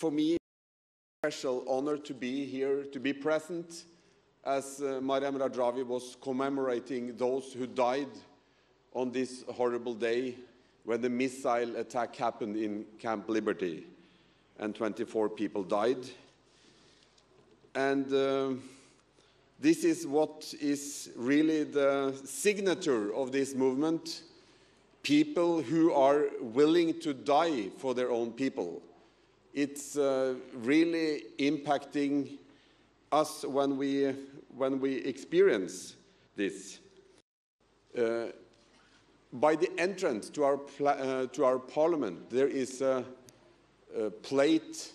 for me, a special honor to be here, to be present, as مریم Rajvi was commemorating those who died on this horrible day when the missile attack happened in Camp Liberty, and 24 people died. And this is what is really the signature of this movement, people who are willing to die for their own people. It's really impacting us when we experience this. By the entrance to our parliament, there is a plate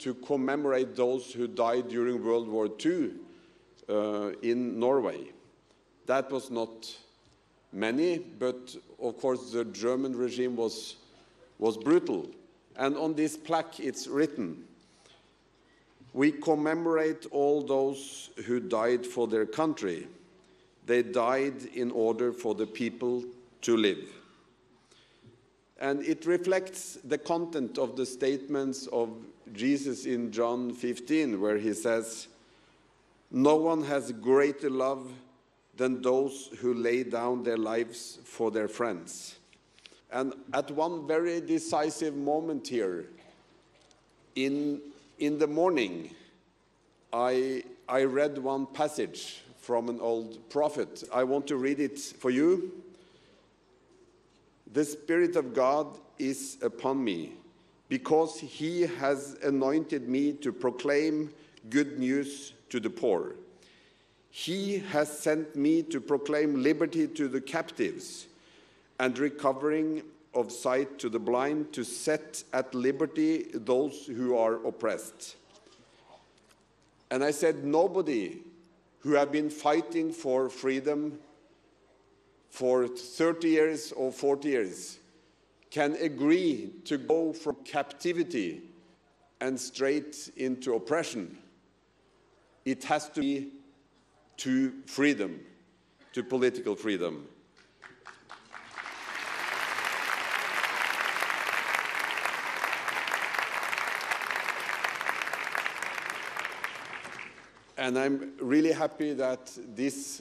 to commemorate those who died during World War II in Norway. That was not many, but of course the German regime was brutal. And on this plaque it's written, "We commemorate all those who died for their country. They died in order for the people to live." And it reflects the content of the statements of Jesus in John 15, where he says, "No one has greater love than those who lay down their lives for their friends." And at one very decisive moment here, in the morning, I read one passage from an old prophet. I want to read it for you. "The Spirit of God is upon me, because he has anointed me to proclaim good news to the poor. He has sent me to proclaim liberty to the captives and recovering of sight to the blind, to set at liberty those who are oppressed." And I said, nobody who have been fighting for freedom for 30 years or 40 years can agree to go from captivity and straight into oppression. It has to be to freedom, to political freedom. And I'm really happy that this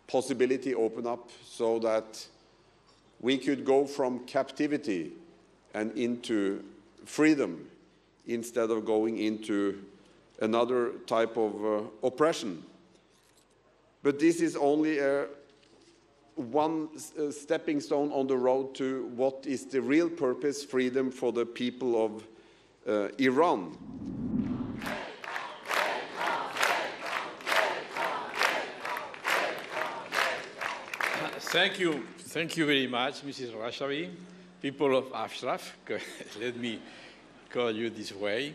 possibility opened up so that we could go from captivity and into freedom instead of going into another type of oppression. But this is only one stepping stone on the road to what is the real purpose, freedom for the people of Iran. Thank you very much, Mrs. Rajvi. People of Ashraf, let me call you this way.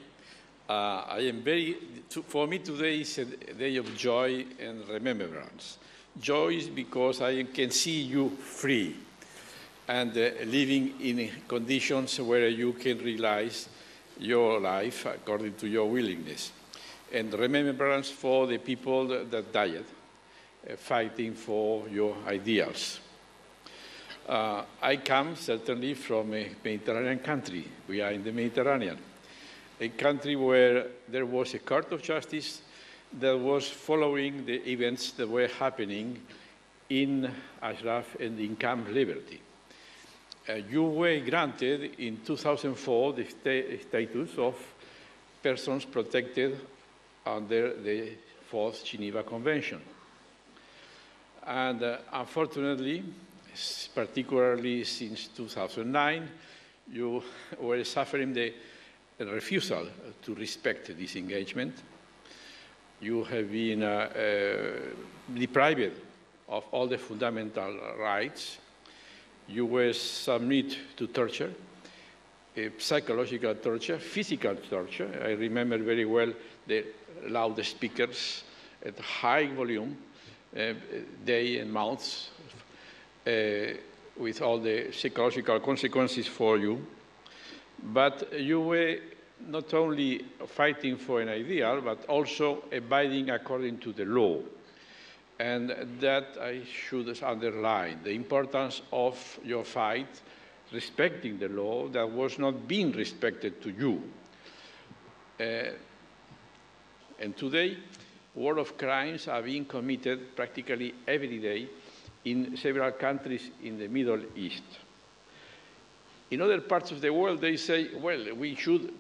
For me today is a day of joy and remembrance. Joy is because I can see you free and living in conditions where you can realize your life according to your willingness. And remembrance for the people that died, fighting for your ideals. I come certainly from a Mediterranean country. We are in the Mediterranean, a country where there was a court of justice that was following the events that were happening in Ashraf and in Camp Liberty. You were granted in 2004 the status of persons protected under the Fourth Geneva Convention. And unfortunately, particularly since 2009, you were suffering the refusal to respect this engagement. You have been deprived of all the fundamental rights. You were submitted to torture, psychological torture, physical torture. I remember very well the loudspeakers at high volume, day and months, with all the psychological consequences for you. But you were not only fighting for an ideal, but also abiding according to the law. And that I should underline, the importance of your fight, respecting the law that was not being respected to you. And today, war of crimes are being committed practically every day in several countries in the Middle East. In other parts of the world, they say, well, we should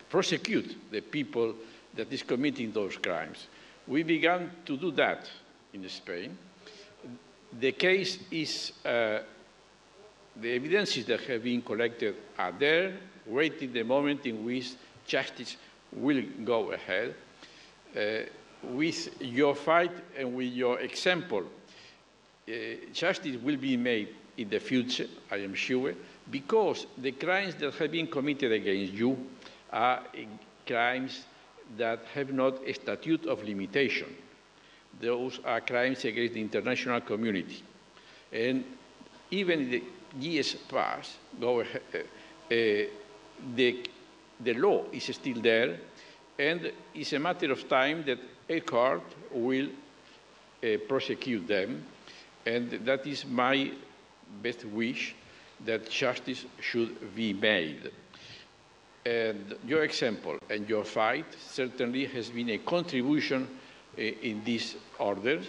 prosecute the people that is committing those crimes. We began to do that in Spain. The case is, the evidences that have been collected are there, waiting the moment in which justice will go ahead. With your fight and with your example, justice will be made in the future, I am sure, because the crimes that have been committed against you are crimes that have not a statute of limitation. Those are crimes against the international community. And even in the years past, the law is still there, and it's a matter of time that a court will prosecute them, and that is my best wish, that justice should be made. And your example and your fight certainly has been a contribution in this order.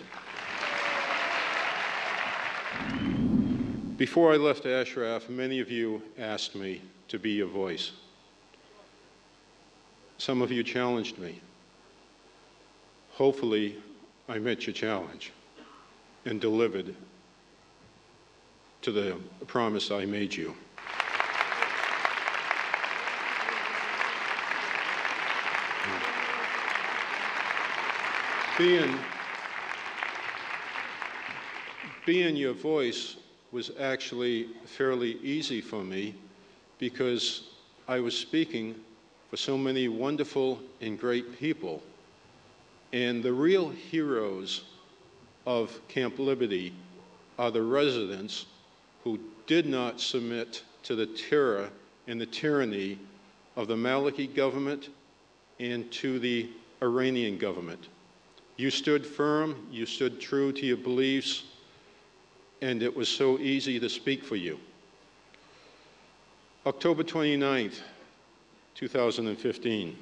Before I left Ashraf, many of you asked me to be a voice. Some of you challenged me. Hopefully, I met your challenge and delivered to the promise I made you. Being your voice was actually fairly easy for me because I was speaking for so many wonderful and great people. And the real heroes of Camp Liberty are the residents who did not submit to the terror and the tyranny of the Maliki government and to the Iranian government. You stood firm, you stood true to your beliefs, and it was so easy to speak for you. October 29th, 2015.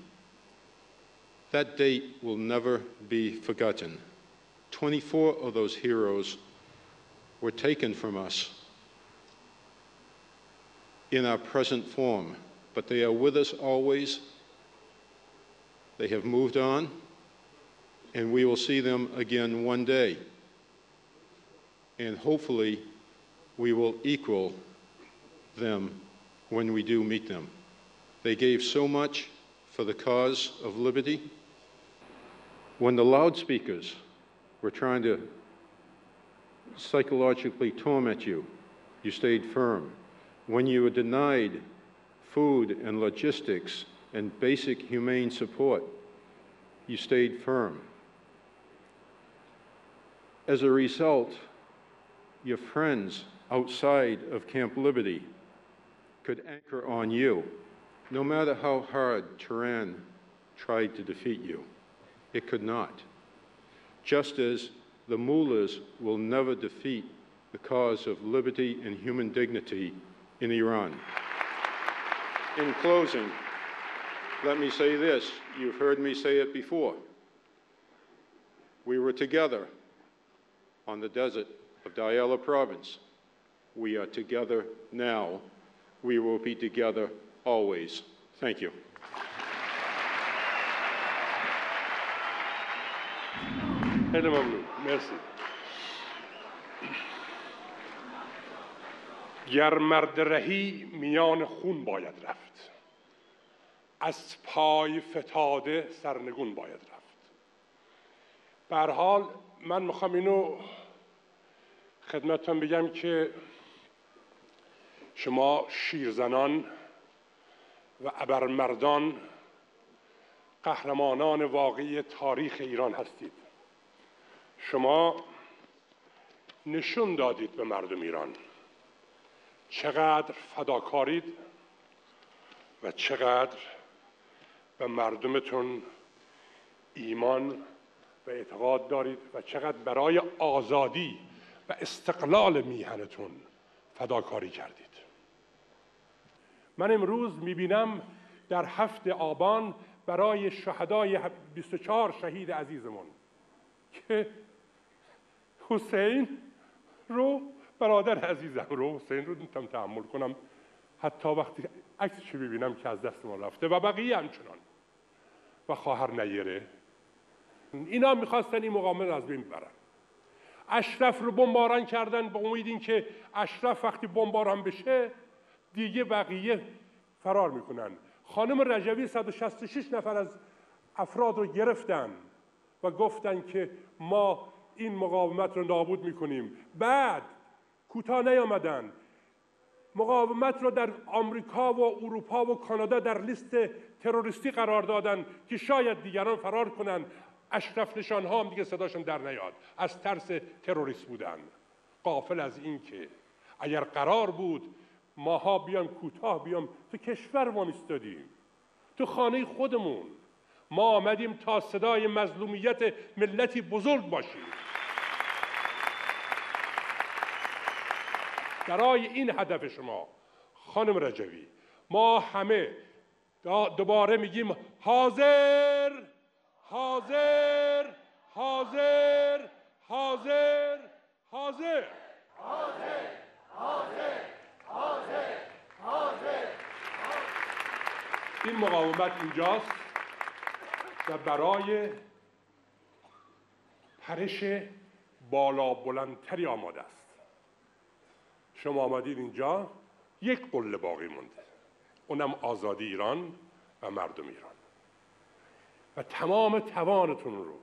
That date will never be forgotten. 24 of those heroes were taken from us in our present form, but they are with us always. They have moved on, and we will see them again one day. And hopefully, we will equal them when we do meet them. They gave so much for the cause of liberty. When the loudspeakers were trying to psychologically torment you, you stayed firm. When you were denied food and logistics and basic humane support, you stayed firm. As a result, your friends outside of Camp Liberty could anchor on you. No matter how hard Teren tried to defeat you, it could not. Just as the mullahs will never defeat the cause of liberty and human dignity in Iran. In closing, let me say this. You've heard me say it before. We were together on the desert of Diyala province. We are together now. We will be together always. Thank you. خیلی ممنون. مرسی. گر مرد رهی میان خون باید رفت، از پای فتاده سرنگون باید رفت. به هر حال من میخوام اینو خدمتتون بگم که شما شیرزنان و ابرمردان قهرمانان واقعی تاریخ ایران هستید. شما نشون دادید به مردم ایران چقدر فداکارید و چقدر به مردمتون ایمان و اعتقاد دارید و چقدر برای آزادی و استقلال میهنتون فداکاری کردید. من امروز میبینم در 7 آبان برای شهدای 24 شهید عزیزمون که حسین رو، برادر عزیزم رو، حسین رو نمیتونم تحمل کنم حتی وقتی عکسش ببینم که از دست ما رفته و بقیه همچنان و خواهر نیره. اینا میخواستن این مقاومت از بین ببرن. اشرف رو بمباران کردن با امید این که اشرف وقتی بمباران بشه دیگه بقیه فرار میکنن. خانم رجوی 166 نفر از افراد رو گرفتن و گفتن که ما این مقاومت رو نابود میکنیم. بعد کوتاه نیامدن، مقاومت رو در آمریکا و اروپا و کانادا در لیست تروریستی قرار دادن که شاید دیگران فرار کنن. اشرف نشانها هم دیگه صداشون در نیاد، از ترس تروریست بودن. غافل از این که اگر قرار بود ماها بیام کوتاه بیام تو کشور ما ایستادیم، تو خانه خودمون. ما آمدیم تا صدای مظلومیت ملتی بزرگ باشیم. برای این هدف شما خانم رجوی ما همه دوباره میگیم حاضر حاضر حاضر حاضر حاضر حاضر حاضر حاضر حاضر. این مقاومت اینجاست و برای پرش بالا بلندتری آماده است. شما آمدید اینجا، یک قله باقی مونده، اونم آزادی ایران و مردم ایران و تمام توانتون رو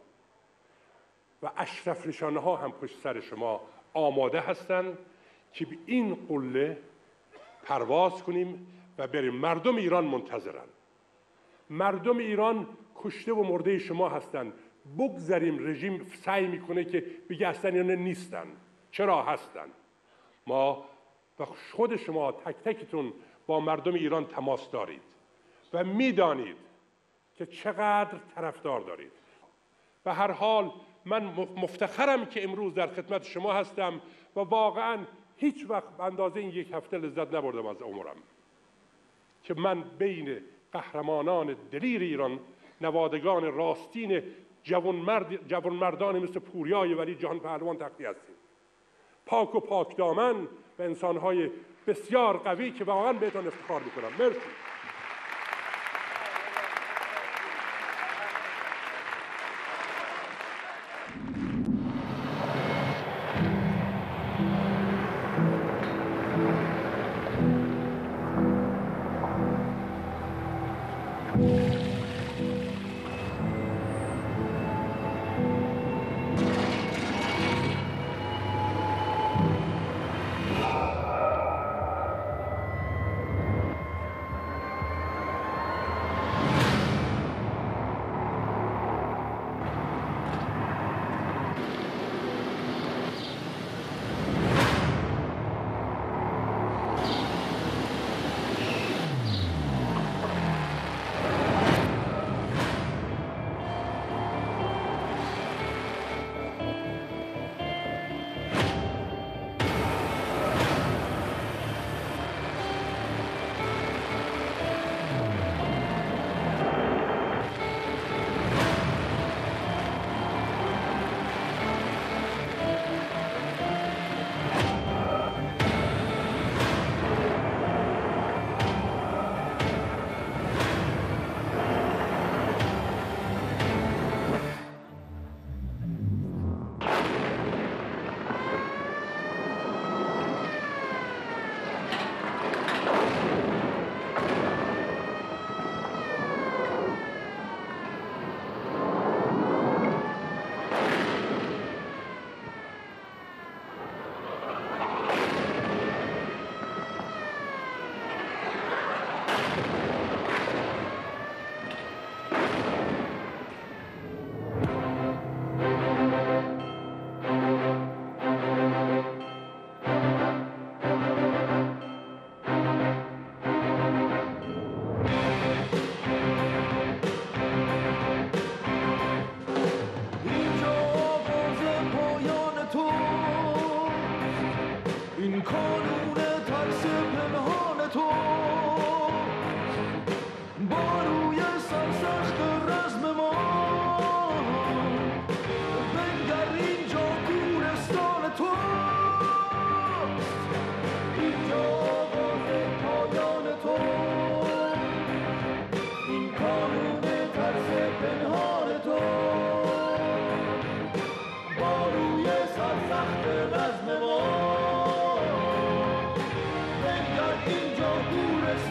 و اشرف نشانه ها هم پشت سر شما آماده هستن که به این قله پرواز کنیم و بریم. مردم ایران منتظرن. مردم ایران کشته و مرده شما هستن. بگذاریم رژیم سعی میکنه که بگه اصلا اینا نیستن. چرا هستن؟ ما و خود شما تک تکتون با مردم ایران تماس دارید و میدانید که چقدر طرفدار دارید. به هر حال من مفتخرم که امروز در خدمت شما هستم و واقعا هیچ وقت به اندازه این یک هفته لذت نبردم از عمرم که من بین قهرمانان دلیر ایران، نوادگان راستین جوانمردان مثل پوریای ولی جهان پهلوان تختی هستیم. پاک و پاک دامن و انسانهای بسیار قوی که واقعا بهتون افتخار میکنم. مرسی.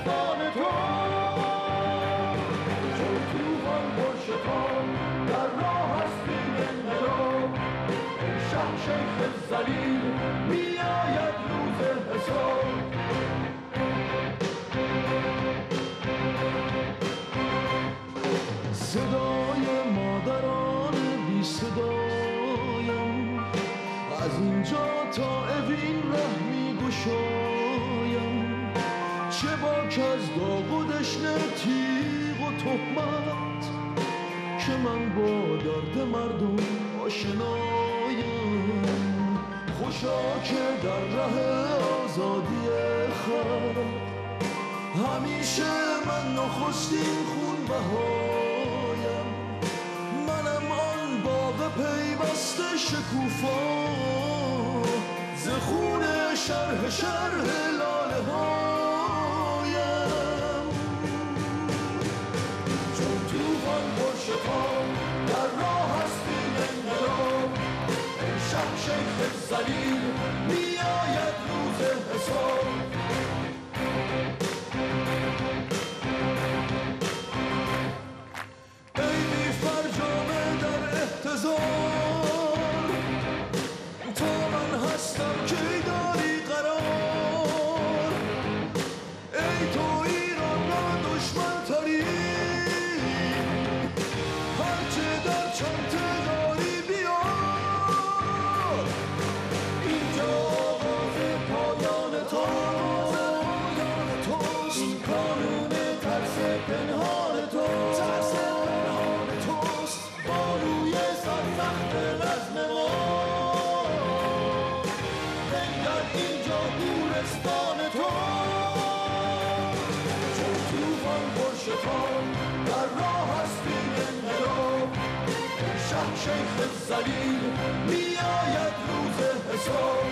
گورستان تو، چون توفان پرشتاب در راه هستی نرو. ای شه شیخ ذلیل میآید روز حساب. صدای مادران بی صدایم از اینجا تا اوین ره می گشایم. چه باک از داغ و دشنه تیغ و تهمت که من با درد مردم آشنایم. خوشا که در ره آزادی خلق همیشه من نخستین خون بهایم. منم آن باغ پیوسته شکوفا ز خون شرح شرح لاله هایم. چون توفان پرشتاب در راه هستی انقلاب. ای شه شیخ ذلیل میآید روز حساب. ای بی فرجامه در احتضار، تا من هستم کی داری قرار. ای تو ایران را دشمن ترین، هرچه در چنته داری بیار. اینجا آغاز پایان توست، این قانون ترس پنهان توست. بانوی سرسخت رزم ما بنگر اینجا گورستان تو. چون توفان پرشتاب در راه هستی انقلاب. ای شه شیخ ذلیل میآید روز حساب.